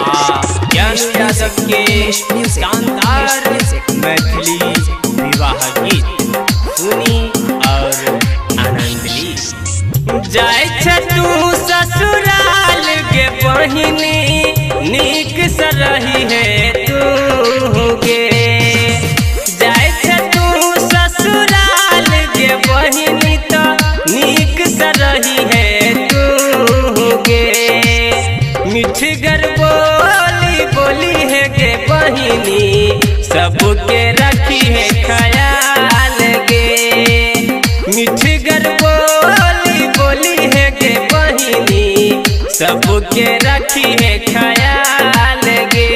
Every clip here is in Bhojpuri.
यश यादव के शानदार मैथिली विवाह गीत सुनी और आनंद ली। जाय तू ससुराल के बहिनी नीक से रही है तू गे। जाय तू ससुराल के बहिनी तो नीक से रही है तू गे। मिठगर बोली बोली है गे बहिनी सबके रखी है ख्याल गे। मिठगर बोली बोली है गे बहिनी सबके रखी है ख्याल गे।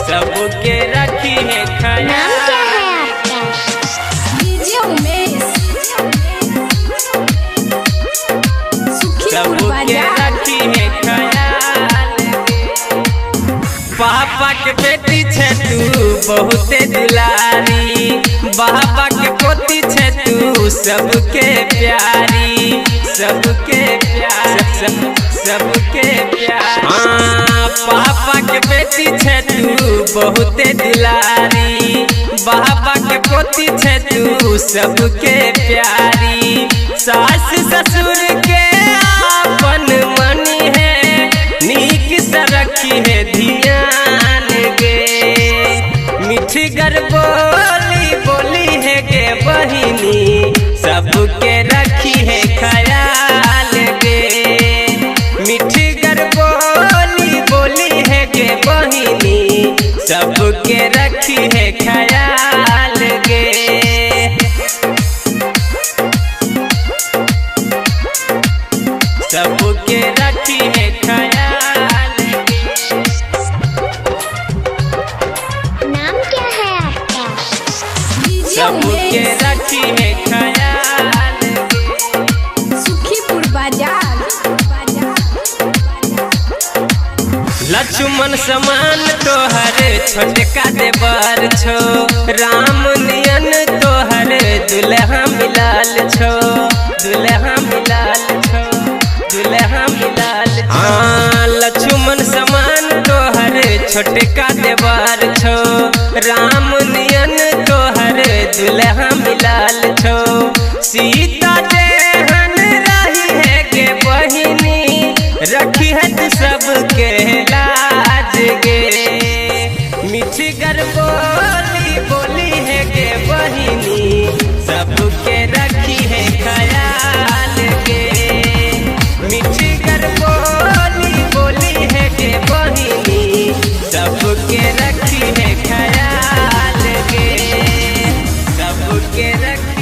सबके रखी है ख्याल। नाम क्या है आपका? डीजे उमेश, सुखीपुर बाजार। रखी है ख्याल गे। पापा के बेटी छे तू बहुते दुलारी, बाबा के पोती छे तू सबके प्यारी, सबके प्यार सबके प्यार। हाँ पापा के बेटी छे तू बहुते दुलारी, बाबा के पोती छे तू सबके प्यारी। सास ससुर के अपन मनी है नीक से रखी है ध्यान गे। मिठगर बोली बोली है गे बहिनी सबके रखी है ख्याल गे। मिठगर बोली बोली है गे बहिनी सबके रखी है ख्याल गे। सबके रखी है ख्याल गे। नाम क्या है आपका? डीजे सबके उमेश, रखी है ख्याल गे। सुखीपुर बाजार। लक्ष्मण समान तोहर छोटका देवर छो, राम नियन तोहर दुल्हा मिलाल छो, दुल्हा मिलाल छो, दुल्हा मिलाल छो। हाँ लक्ष्मण समान तोहर छोटका देवर छो, राम नियन तोहर दुल्हा मिलाल छो। सीता जेहन रही है गे बहिनी रखी है तू सबके लाज गे। मिठगर बोली बोली है गे बहिनी सबके रखी है ख्याल गे। मिठगर बोली बोली है गे बहिनी सबके रखी है ख्याल गे। सबके रखी